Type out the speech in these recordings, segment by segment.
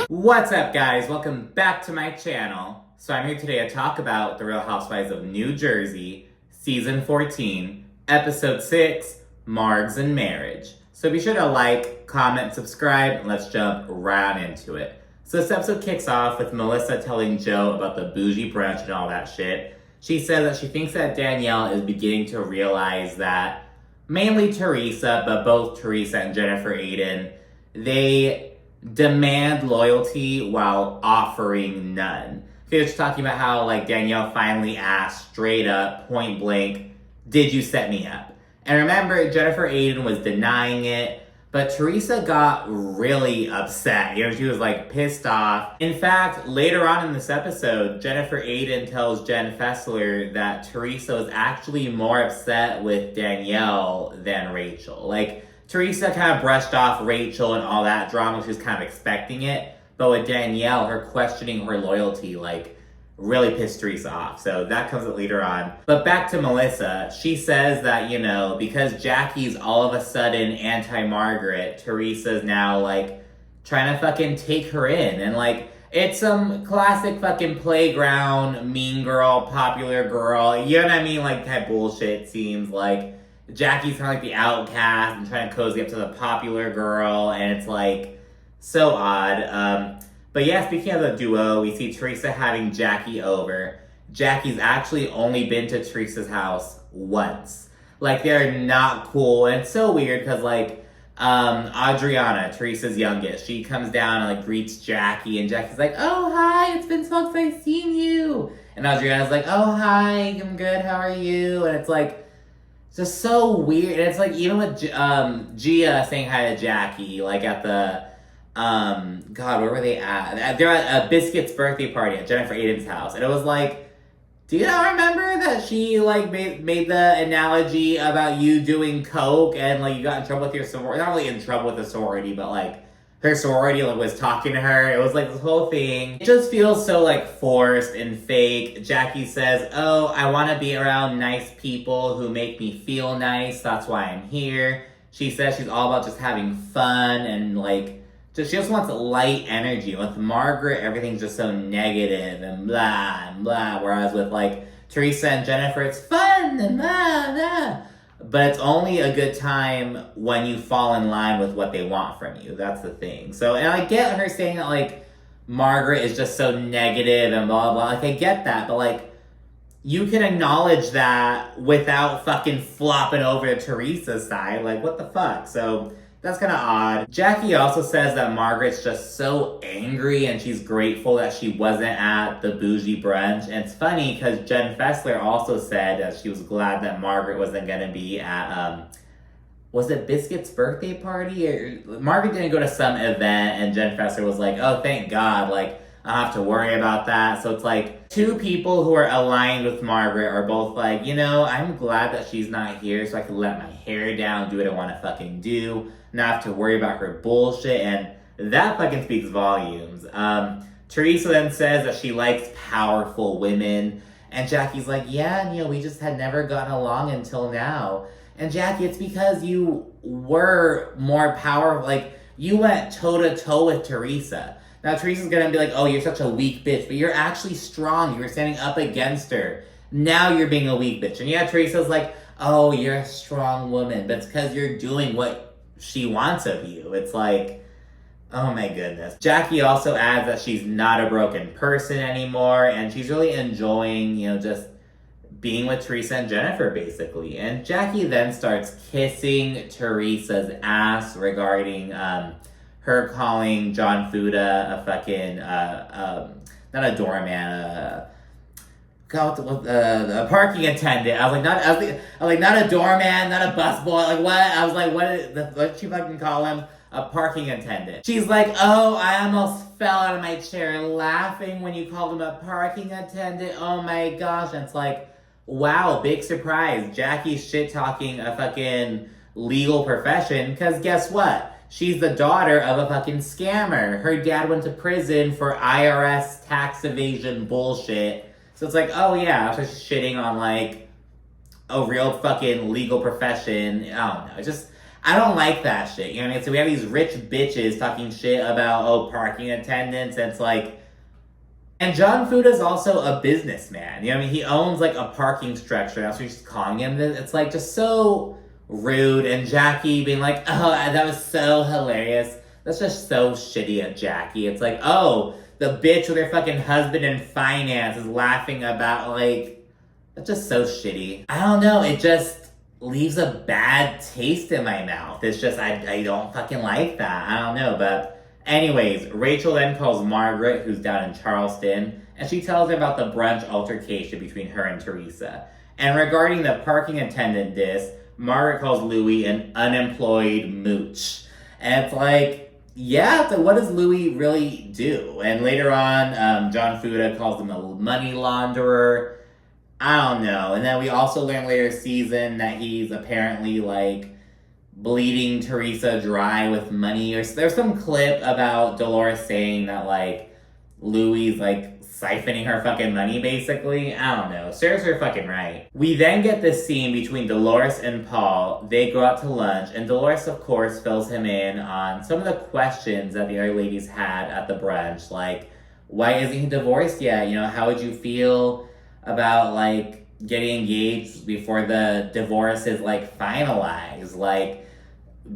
What's up, guys? Welcome back to my channel. So I'm here today to talk about The Real Housewives of New Jersey, Season 14, Episode 6, Margs and Marriage. So be sure to like, comment, subscribe, and let's jump right into it. So this episode kicks off with Melissa telling Joe about the bougie brunch and all that shit. She says that she thinks that Danielle is beginning to realize that mainly Teresa, but both Teresa and Jennifer Aydin, they demand loyalty while offering none. They're just talking about how Danielle finally asked straight up, point blank, did you set me up? And remember, Jennifer Aydin was denying it, but Teresa got really upset. She was pissed off. In fact, later on in this episode, Jennifer Aydin tells Jen Fessler that Teresa was actually more upset with Danielle than Rachel. Teresa kind of brushed off Rachel and all that drama. She was kind of expecting it. But with Danielle, her questioning her loyalty, really pissed Teresa off. So that comes up later on. But back to Melissa. She says that, because Jackie's all of a sudden anti-Margaret, Teresa's now, trying to fucking take her in. And, it's some classic fucking playground, mean girl, popular girl. You know what I mean? Type bullshit. Seems like Jackie's kind of the outcast and trying to cozy up to the popular girl, and it's so odd. But yeah, speaking of the duo, we see Teresa having Jackie over. Jackie's actually only been to Teresa's house once. They're not cool, and it's so weird because Adriana, Teresa's youngest, she comes down and greets Jackie, and Jackie's like, oh hi, it's been so long since I've seen you. And Adriana's like, oh hi, I'm good, how are you? And it's just so weird. And it's even with Gia saying hi to Jackie, at the, God, where were they at? They're at a Biscuit's birthday party at Jennifer Aydin's house. And it was do you not remember that she, made the analogy about you doing coke and, you got in trouble with your sorority? Not really in trouble with the sorority, but, her sorority was talking to her. It was this whole thing. It just feels so forced and fake. Jackie says, oh, I want to be around nice people who make me feel nice. That's why I'm here. She says she's all about just having fun and she just wants light energy. With Margaret, everything's just so negative and blah and blah. Whereas with Teresa and Jennifer, it's fun and blah blah. But it's only a good time when you fall in line with what they want from you. That's the thing. So, and I get her saying that, Margaret is just so negative and blah, blah. I get that. But, you can acknowledge that without fucking flopping over to Teresa's side. What the fuck? So, that's kind of odd. Jackie also says that Margaret's just so angry and she's grateful that she wasn't at the bougie brunch. And it's funny because Jen Fessler also said that she was glad that Margaret wasn't going to be at, was it Biscuit's birthday party? Or Margaret didn't go to some event and Jen Fessler was like, oh, thank God, I don't have to worry about that. So it's two people who are aligned with Margaret are both I'm glad that she's not here so I can let my hair down, do what I want to fucking do, not have to worry about her bullshit, and that fucking speaks volumes. Teresa then says that she likes powerful women, and Jackie's like, yeah, we just had never gotten along until now. And Jackie, it's because you were more powerful, you went toe-to-toe with Teresa. Now Teresa's gonna be oh, you're such a weak bitch, but you're actually strong, you were standing up against her. Now you're being a weak bitch. And yeah, Teresa's oh, you're a strong woman, but it's because you're doing what she wants of you. It's oh my goodness. Jackie also adds that she's not a broken person anymore, and she's really enjoying, just being with Teresa and Jennifer, basically. And Jackie then starts kissing Teresa's ass regarding her calling John Fuda a fucking, not a doorman, a parking attendant. I was not a doorman, not a busboy. What? I was what she fucking call him? A parking attendant. She's oh, I almost fell out of my chair laughing when you called him a parking attendant. Oh my gosh. And it's wow, big surprise. Jackie's shit talking a fucking legal profession, because guess what? She's the daughter of a fucking scammer. Her dad went to prison for IRS tax evasion bullshit. So it's oh yeah, so she's shitting on a real fucking legal profession. I don't know. I don't like that shit. You know what I mean? So we have these rich bitches talking shit about, oh, parking attendants. And it's like, and John Fuda's also a businessman. You know what I mean? He owns like a parking structure. That's what she's calling him. It's like just so rude. And Jackie being like, oh, that was so hilarious. That's just so shitty at Jackie. It's like, oh, the bitch with her fucking husband in finance is laughing about, like, that's just so shitty. I don't know. It just leaves a bad taste in my mouth. It's just, I don't fucking like that. I don't know. But anyways, Rachel then calls Margaret, who's down in Charleston, and she tells her about the brunch altercation between her and Teresa. And regarding the parking attendant diss, Margaret calls Louis an unemployed mooch. And it's like, yeah, so what does Louis really do? And later on, John Fuda calls him a money launderer. I don't know. And then we also learn later season that he's apparently like bleeding Teresa dry with money. Or there's some clip about Dolores saying that like Louis like siphoning her fucking money, basically. I don't know. Serves her fucking right. We then get this scene between Dolores and Paul. They go out to lunch, and Dolores, of course, fills him in on some of the questions that the other ladies had at the brunch. Like, why isn't he divorced yet? You know, how would you feel about, like, getting engaged before the divorce is, like, finalized? Like,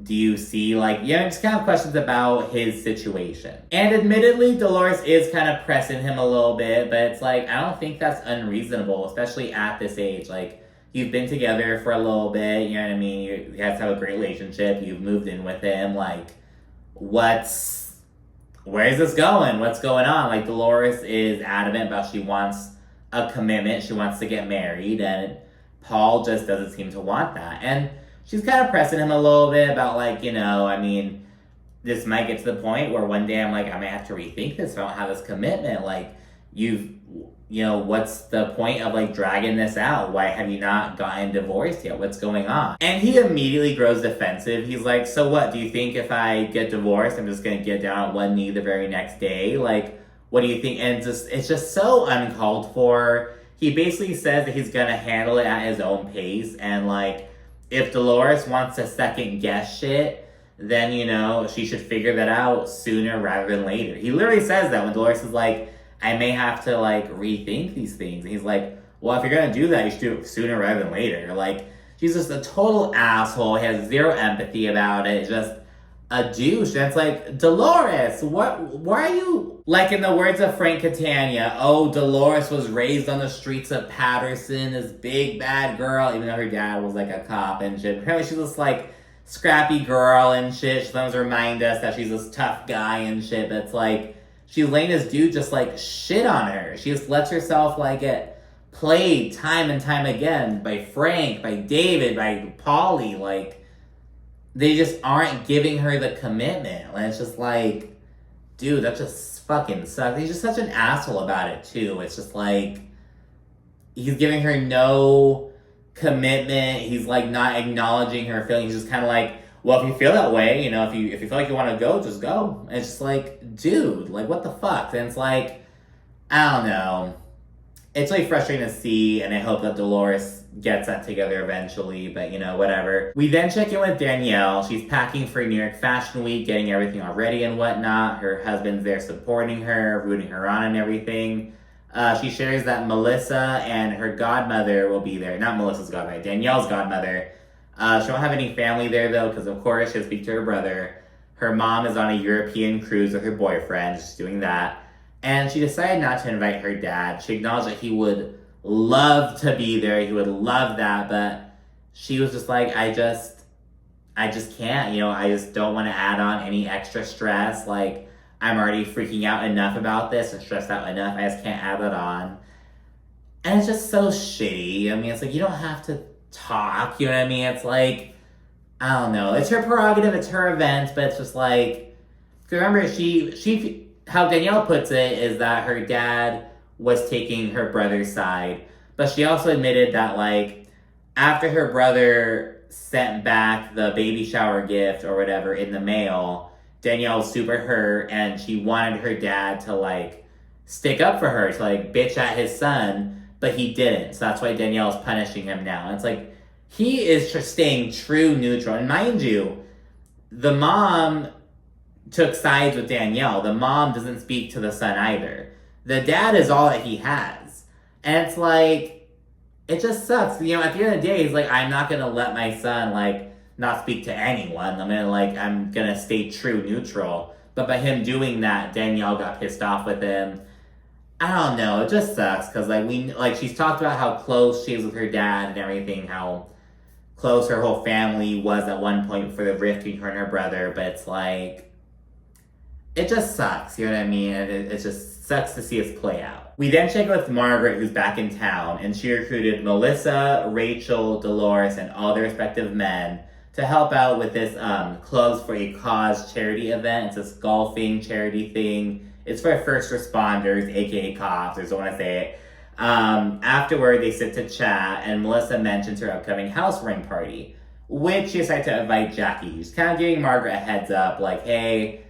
do you see, like, just kind of questions about his situation. And admittedly, Dolores is kind of pressing him a little bit, but it's like, I don't think that's unreasonable, especially at this age. Like, you've been together for a little bit, you know what I mean? You guys have a great relationship, you've moved in with him, like, where is this going? What's going on? Like, Dolores is adamant about she wants a commitment, she wants to get married, and Paul just doesn't seem to want that. And she's kind of pressing him a little bit about, like, this might get to the point where one day I'm like, I might have to rethink this if I don't have this commitment. Like, what's the point of, like, dragging this out? Why have you not gotten divorced yet? What's going on? And he immediately grows defensive. He's like, so what? Do you think if I get divorced, I'm just going to get down on one knee the very next day? Like, what do you think? And it's just so uncalled for. He basically says that he's going to handle it at his own pace, and, like, if Dolores wants to second guess shit, then, she should figure that out sooner rather than later. He literally says that when Dolores is like, I may have to, like, rethink these things. And he's like, well, if you're going to do that, you should do it sooner rather than later. Like, she's just a total asshole. He has zero empathy about it. Just a douche. And it's like, Dolores, why are you... Like in the words of Frank Catania, oh, Dolores was raised on the streets of Patterson, this big bad girl, even though her dad was like a cop and shit. Apparently she's this like scrappy girl and shit. She sometimes remind us that she's this tough guy and shit, but it's like, she's letting this dude just like shit on her. She just lets herself like get played time and time again by Frank, by David, by Paulie. Like, they just aren't giving her the commitment. And it's just like, dude, that just fucking sucks. He's just such an asshole about it too. It's just like, he's giving her no commitment. He's like not acknowledging her feelings. He's just kind of like, well, if you feel that way, if you feel like you want to go, just go. And it's just like, dude, like, what the fuck? And it's like, I don't know. It's really frustrating to see, and I hope that Dolores gets that together eventually, but whatever. We then check in with Danielle. She's packing for New York Fashion Week, getting everything all ready and whatnot. Her husband's there supporting her, rooting her on and everything. She shares that Melissa and her godmother will be there. Not Melissa's godmother, Danielle's godmother. She won't have any family there though, because of course she'll speak to her brother. Her mom is on a European cruise with her boyfriend. She's doing that. And she decided not to invite her dad. She acknowledged that he would love to be there. He would love that. But she was just like, I just can't. I just don't want to add on any extra stress. Like, I'm already freaking out enough about this and stressed out enough. I just can't add that on. And it's just so shitty. I mean, it's like, you don't have to talk. You know what I mean? It's like, I don't know. It's her prerogative. It's her event. But it's just like, remember, she how Danielle puts it is that her dad was taking her brother's side, but she also admitted that, like, after her brother sent back the baby shower gift or whatever in the mail, Danielle was super hurt, and she wanted her dad to, like, stick up for her, to, like, bitch at his son, but he didn't, so that's why Danielle's punishing him now. And it's like, he is staying true neutral. And mind you, the mom took sides with Danielle. The mom doesn't speak to the son either. The dad is all that he has. And it's like, it just sucks. You know, at the end of the day, he's like, I'm not going to let my son, like, not speak to anyone. I'm going to stay true neutral. But by him doing that, Danielle got pissed off with him. I don't know. It just sucks. Because, she's talked about how close she is with her dad and everything. How close her whole family was at one point for the rift between her and her brother. But it's like, it just sucks. You know what I mean? It just sucks to see us play out. We then check with Margaret, who's back in town. And she recruited Melissa, Rachel, Dolores, and all their respective men to help out with this Clubs for a Cause charity event. It's this golfing charity thing. It's for first responders, aka cops, I just don't want to say it. Afterward, they sit to chat, and Melissa mentions her upcoming housewarming party, which she decided to invite Jackie. She's kind of giving Margaret a heads up, like, hey,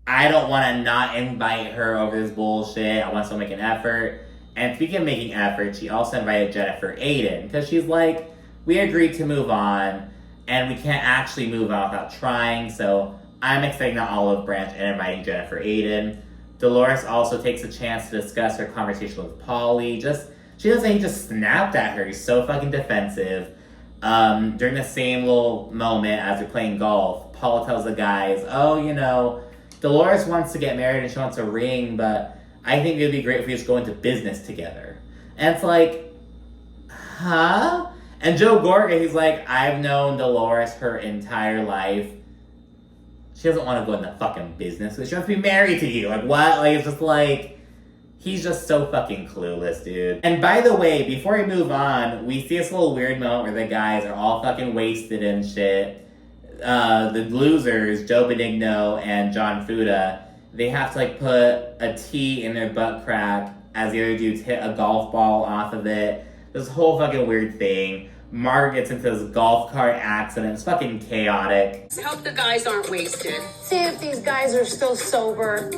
I don't want to not invite her over this bullshit. I want to make an effort. And speaking of making effort, she also invited Jennifer Aiden, because she's like, we agreed to move on, and we can't actually move on without trying, so I'm extending the olive branch and inviting Jennifer Aiden. Dolores also takes a chance to discuss her conversation with Paulie. She doesn't he just snapped at her. He's so fucking defensive. During the same little moment as they're playing golf, Paul tells the guys, oh, you know, Dolores wants to get married and she wants a ring, but I think it would be great if we just go into business together. And it's like, huh? And Joe Gorga, he's like, I've known Dolores her entire life. She doesn't want to go into fucking business. She wants to be married to you. Like, what? Like, it's just like, he's just so fucking clueless, dude. And by the way, before we move on, we see this little weird moment where the guys are all fucking wasted and shit. The losers, Joe Benigno and John Fuda, they have to, like, put a tee in their butt crack as the other dudes hit a golf ball off of it. This whole fucking weird thing. Marg gets into this golf cart accident. It's fucking chaotic. I hope the guys aren't wasted. See if these guys are still sober.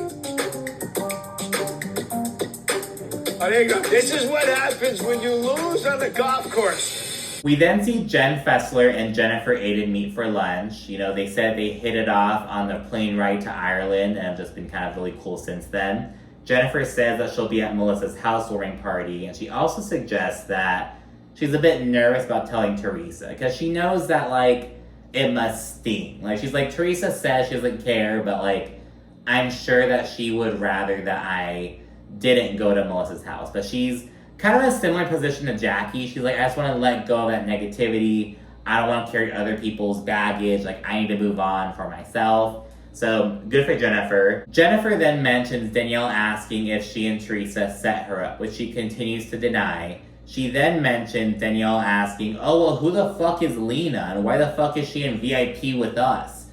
Oh, there you go. This is what happens when you lose on the golf course. We then see Jen Fessler and Jennifer Aiden meet for lunch. You know, they said they hit it off on the plane ride to Ireland and have just been kind of really cool since then. Jennifer says that she'll be at Melissa's housewarming party, and she also suggests that she's a bit nervous about telling Teresa, because she knows that, like, it must sting. Like, she's like, Teresa says she doesn't care, but, like, I'm sure that she would rather that I didn't go to Melissa's house. But she's kind of in a similar position to Jackie. She's like, I just want to let go of that negativity. I don't want to carry other people's baggage. Like, I need to move on for myself. So, good for Jennifer. Jennifer then mentions Danielle asking if she and Teresa set her up, which she continues to deny. She then mentioned Danielle asking, oh, well, who the fuck is Lena? And why the fuck is she in VIP with us?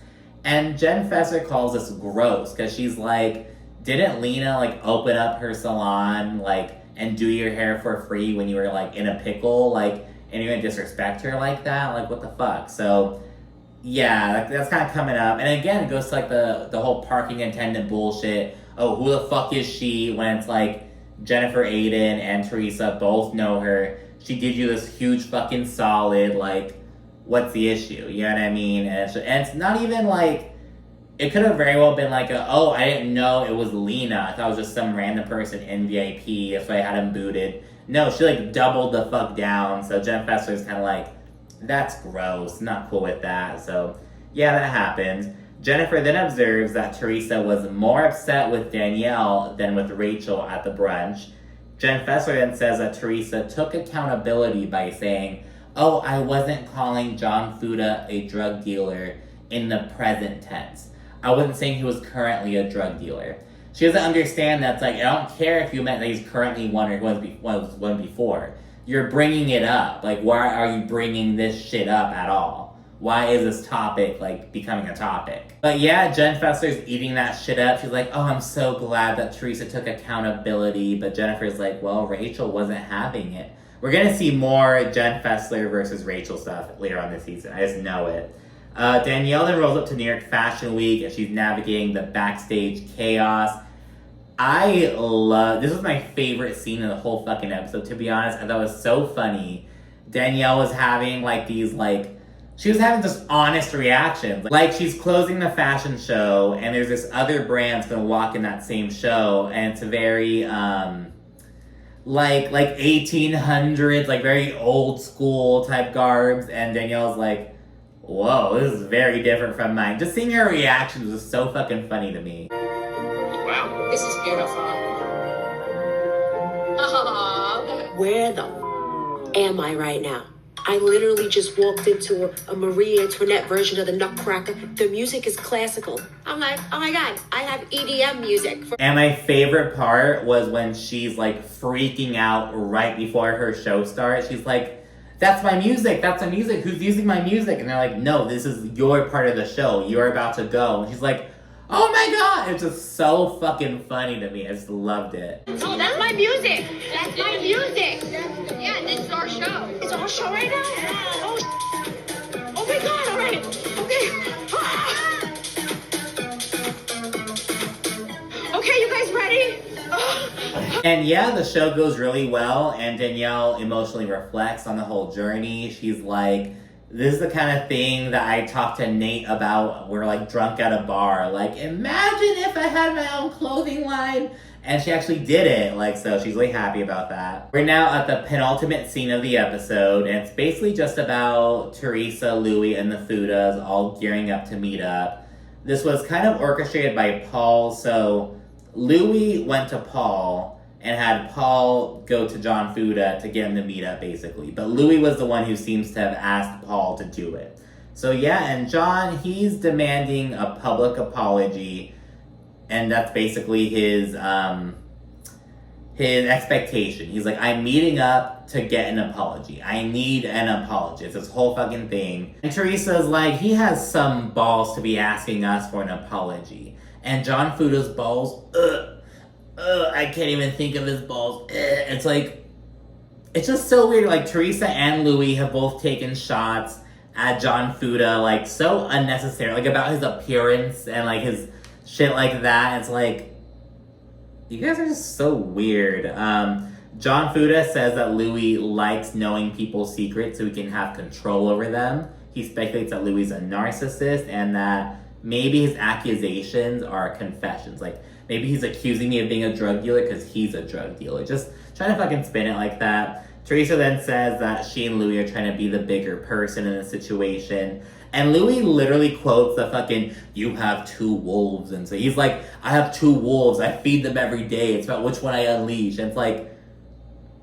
And Jen Fessler calls this gross, because she's like, didn't Lena, like, open up her salon, like, and do your hair for free when you were, like, in a pickle? Like, and you're gonna disrespect her like that? Like, what the fuck? So, yeah, that's kind of coming up. And again, it goes to, like, the whole parking attendant bullshit. Oh, who the fuck is she? When it's like, Jennifer Aiden and Teresa both know her. She did you this huge fucking solid. Like, what's the issue? You know what I mean? And it's not even like, it could have very well been like, oh, I didn't know it was Lena. I thought it was just some random person in VIP. That's why I had him booted. No, she, like, doubled the fuck down. So Jen Fessler's kind of like, that's gross. Not cool with that. So, yeah, that happened. Jennifer then observes that Teresa was more upset with Danielle than with Rachel at the brunch. Jen Fessler then says that Teresa took accountability by saying, oh, I wasn't calling John Fuda a drug dealer in the present tense. I wasn't saying he was currently a drug dealer. She doesn't understand that. It's like, I don't care if you meant that he's currently one or was one before. You're bringing it up. Like, why are you bringing this shit up at all? Why is this topic, like, becoming a topic? But yeah, Jen Fessler's eating that shit up. She's like, oh, I'm so glad that Teresa took accountability. But Jennifer's like, well, Rachel wasn't having it. We're going to see more Jen Fessler versus Rachel stuff later on this season. I just know it. Danielle then rolls up to New York Fashion Week, and she's navigating the backstage chaos. This was my favorite scene in the whole fucking episode, to be honest. I thought it was so funny. Danielle was having like these like, she was having just honest reactions. Like she's closing the fashion show and there's this other brand that's gonna walk in that same show and it's a very like 1800s, like very old school type garbs, and Danielle's like, whoa, this is very different from mine. Just seeing her reactions was so fucking funny to me. Wow, this is beautiful. Where the am I right now? I literally just walked into a Marie Antoinette version of the Nutcracker. The music is classical. I'm like, oh my God, I have EDM music. And my favorite part was when she's like freaking out right before her show starts. She's like, that's my music, who's using my music? And they're like, no, this is your part of the show, you're about to go. And she's like, oh my God, it's just so fucking funny to me. I just loved it. Oh, that's my music. That's my music. Yeah, this is our show. It's our show right now? Oh my God, all right. Okay. Okay, you guys ready? And yeah, the show goes really well, and Danielle emotionally reflects on the whole journey. She's like, this is the kind of thing that I talked to Nate about. We're like drunk at a bar. Like, imagine if I had my own clothing line. And she actually did it. Like, so she's really happy about that. We're now at the penultimate scene of the episode. And it's basically just about Teresa, Louie, and the Fudas all gearing up to meet up. This was kind of orchestrated by Paul. So Louie went to Paul and had Paul go to John Fuda to get him to meet up, basically. But Louie was the one who seems to have asked Paul to do it. So yeah, and John, he's demanding a public apology, and that's basically his expectation. He's like, I'm meeting up to get an apology. I need an apology. It's this whole fucking thing. And Teresa's like, he has some balls to be asking us for an apology. And John Fuda's balls, I can't even think of his balls. It's like, it's just so weird. Like, Teresa and Louie have both taken shots at John Fuda, like, so unnecessary. Like, about his appearance and, like, his shit like that. It's like, you guys are just so weird. John Fuda says that Louie likes knowing people's secrets so he can have control over them. He speculates that Louie's a narcissist and that maybe his accusations are confessions. Like, maybe he's accusing me of being a drug dealer because he's a drug dealer. Just trying to fucking spin it like that. Teresa then says that she and Louie are trying to be the bigger person in the situation. And Louie literally quotes the fucking, you have two wolves. And so he's like, I have two wolves. I feed them every day. It's about which one I unleash. And it's like,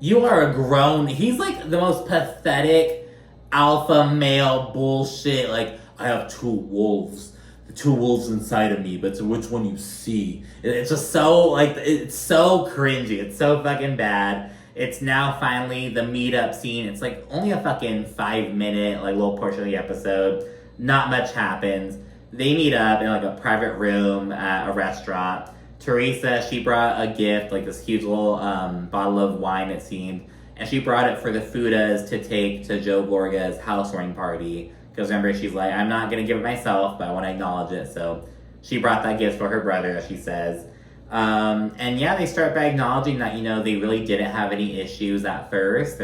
you are a grown... He's like the most pathetic alpha male bullshit. Like, I have two wolves. The two wolves inside of me, but to which one you see. It's just so, like, it's so cringy. It's so fucking bad. It's now finally the meetup scene. It's like only a fucking 5-minute, like, little portion of the episode. Not much happens. They meet up in, like, a private room at a restaurant. Teresa, she brought a gift, like this huge little bottle of wine, it seemed. And she brought it for the Fudas to take to Joe Gorga's housewarming party. Because remember, she's like, I'm not going to give it myself, but I want to acknowledge it. So she brought that gift for her brother, as she says. And yeah, they start by acknowledging that, you know, they really didn't have any issues at first.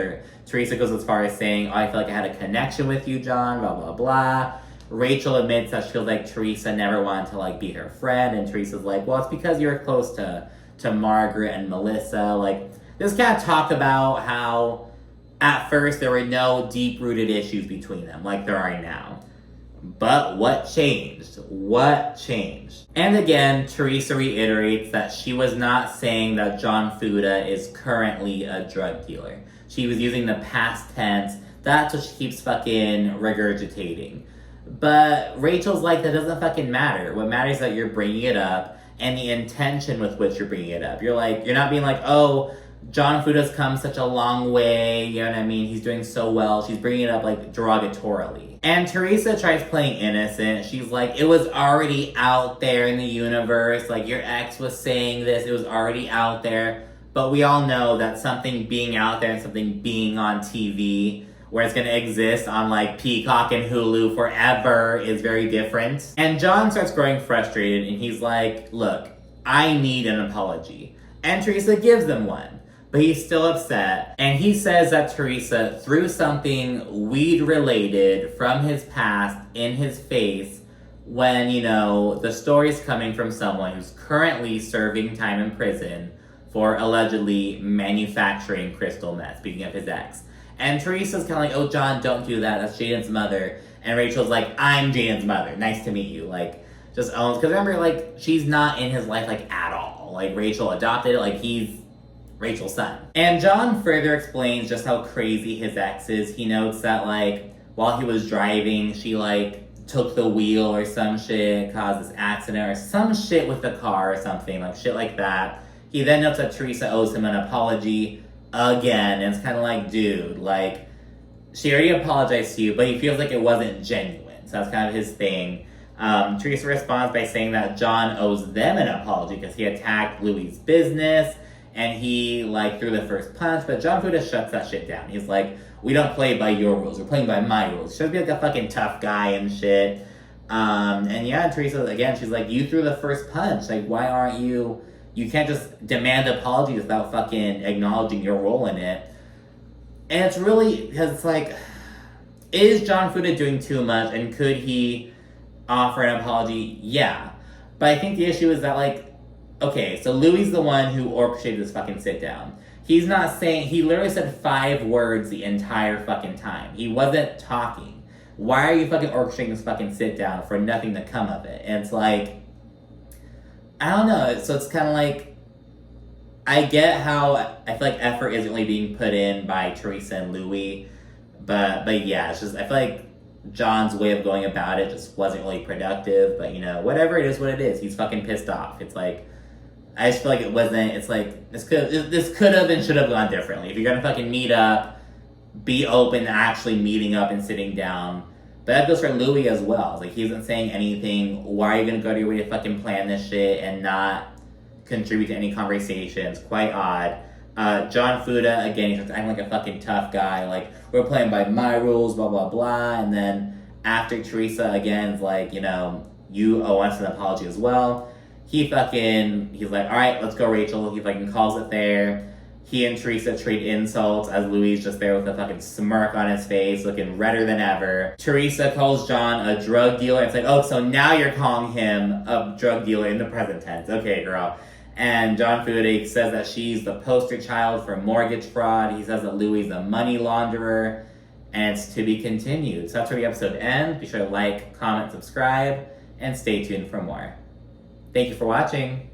Teresa goes as far as saying, oh, I feel like I had a connection with you, John, blah, blah, blah. Rachel admits that she feels like Teresa never wanted to, like, be her friend. And Teresa's like, well, it's because you're close to Margaret and Melissa. Like, this kind of talk about how at first there were no deep-rooted issues between them like there are now. But what changed? What changed? And again, Teresa reiterates that she was not saying that John Fuda is currently a drug dealer. She was using the past tense. That's what she keeps fucking regurgitating. But Rachel's like, that doesn't fucking matter. What matters is that you're bringing it up and the intention with which you're bringing it up. You're like, you're not being like, oh, John Fuda's come such a long way, you know what I mean? He's doing so well. She's bringing it up, like, derogatorily. And Teresa tries playing innocent. She's like, it was already out there in the universe. Like, your ex was saying this. It was already out there. But we all know that something being out there and something being on TV, where it's going to exist on, like, Peacock and Hulu forever, is very different. And John starts growing frustrated, and he's like, look, I need an apology. And Teresa gives them one. but he's still upset. And he says that Teresa threw something weed-related from his past in his face when, you know, the story's coming from someone who's currently serving time in prison for allegedly manufacturing crystal meth, speaking of his ex. And Teresa's kind of like, oh, John, don't do that. That's Jaden's mother. And Rachel's like, I'm Jaden's mother. Nice to meet you. Like, just owns. Because remember, like, she's not in his life, like, at all. Like, Rachel adopted it. Like, he's Rachel's son. And John further explains just how crazy his ex is. He notes that, like, while he was driving, she, like, took the wheel or some shit, caused this accident or some shit with the car or something. Like, shit like that. He then notes that Teresa owes him an apology again. And it's kind of like, dude, like, she already apologized to you, but he feels like it wasn't genuine. So that's kind of his thing. Teresa responds by saying that John owes them an apology because he attacked Louis' business and he, like, threw the first punch. But John Fuda shuts that shit down. He's like, we don't play by your rules. We're playing by my rules. She should be like a fucking tough guy and shit. And yeah, Teresa, again, she's like, you threw the first punch. Like, why aren't you... You can't just demand apologies without fucking acknowledging your role in it. And it's really, because it's like, is John Fuda doing too much, and could he offer an apology? Yeah. But I think the issue is that, like, okay, so Louis the one who orchestrated this fucking sit down. He's not saying, he literally said 5 words the entire fucking time. He wasn't talking. Why are you fucking orchestrating this fucking sit down for nothing to come of it? And it's like, I don't know. So it's kind of like, I get how I feel like effort isn't really being put in by Teresa and Louis, but yeah, it's just, I feel like John's way of going about it just wasn't really productive. But, you know, whatever, it is what it is. He's fucking pissed off. It's like, I just feel like it wasn't. It's like, this could have and should have gone differently. If you're gonna fucking meet up, be open to actually meeting up and sitting down. But that goes for Louis as well. It's like, he isn't saying anything. Why are you gonna go to your way to fucking plan this shit and not contribute to any conversations? Quite odd. John Fuda, again, he's just acting like a fucking tough guy. Like, we're playing by my rules, blah, blah, blah. And then after Teresa, again, is like, you know, you owe us an apology as well. He's like, all right, let's go, Rachel. He fucking calls it there. He and Teresa trade insults as Louis is just there with a fucking smirk on his face, looking redder than ever. Teresa calls John a drug dealer. It's like, oh, so now you're calling him a drug dealer in the present tense. Okay, girl. And John Fuda says that she's the poster child for mortgage fraud. He says that Louis is a money launderer. And it's to be continued. So that's where the episode ends. Be sure to like, comment, subscribe, and stay tuned for more. Thank you for watching.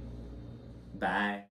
Bye.